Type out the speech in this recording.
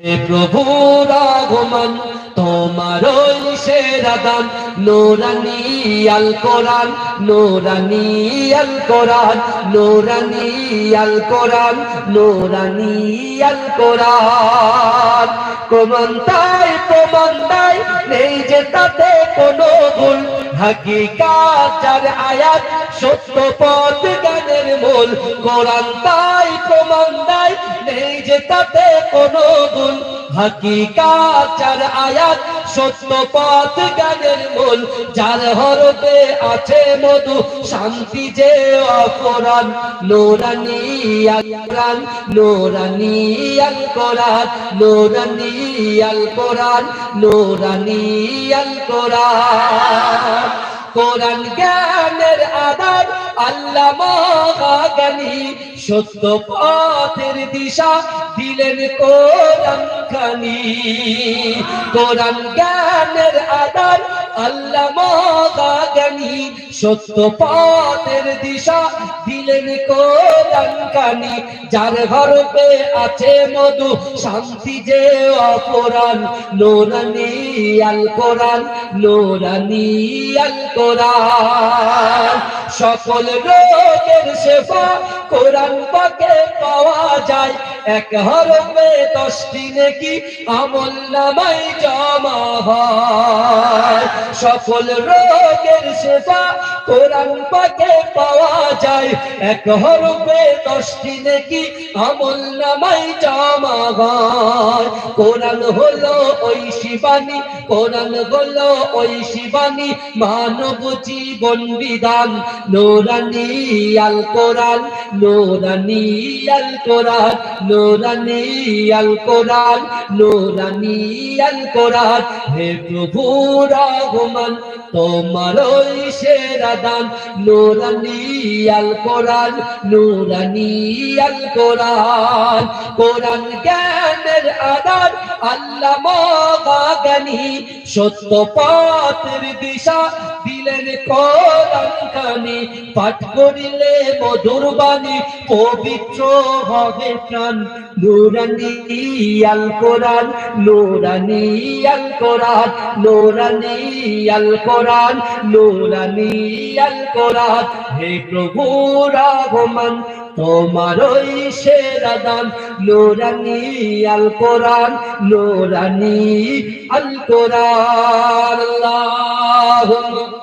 হে প্রভু আগমন তোমারই সেরা দান, নূরানী আল কোরআন, নূরানী আল কোরআন, নূরানী আল কোরআন, নূরানী আল কোরআন। প্রমাণ তাই নেই যে তাতে কোনো ভুল, হাকিকাত যার আয়াত, সত্য পথ জ্ঞানের মূল। কোরআন তাই প্রমাণ দেয় নেই যে তাতে কোনো ভুল, হাকিকাত যার আয়াত, সত্য পথ জ্ঞানের মূল। যার হরফে আছে মধু, শান্তি যে অপরাণ, নূরানী আল কোরআন, নূরানী আল কোরআন, নূরানী আল কোরআন, নূরানী আল কোরআন। কোরআন জ্ঞানের আধার, আল্লামা জ্ঞানী, সত্য পথের দিশা দিলেন কোরআন খানি। কোরআন জ্ঞানের আধার, আল্লামা জ্ঞানী, সত্য পথের দিশা দিলেন কোরআন খানি। যার হরফে আছে মধু, শান্তি যে অপরাণ, নূরানী আল কোরআন, নূরানী আল কোরআন। সকল রোগের শেফা কোরআন পাকে পাওয়া যায়, এক হরফে 10টি নেকি আমলনামায় জমা হয়। সকল রোগের শেফা কোরআন পাকে পাওয়া যায়, এক হরফে 10টি নেকি আমলনামায় জমা হয়। কোরআন হলো ওই শিবানী, কোরআন হলো ওই শিবানী, মানব জীবন বিধান, নূরানী আল কোরআন, নূরানী আল কোরআন, নূরানী আল কোরআন, নূরানী আল কোরআন। হে প্রভু রহমান তোমারই সেরা দান, নূরানী আল কোরআন, নূরানী আল কোরআন। কোরআন জ্ঞানের আধার, আল্লামা জ্ঞানী, সত্য পথের দিশা দিলেন কোরআন খানি। পাঠ করিলে মধুর বাণী, পবিত্র হবে প্রাণ, নূরানী আল কোরআন, নূরানী আল কোরআন, নূরানী আল কোরআন, নূরানী আল কোরআন। হে প্রভু রহমান তোমারই সেরা দান, নূরানী আল কোরআন, নূরানী আল কোরআন। আল্লাহুম্মা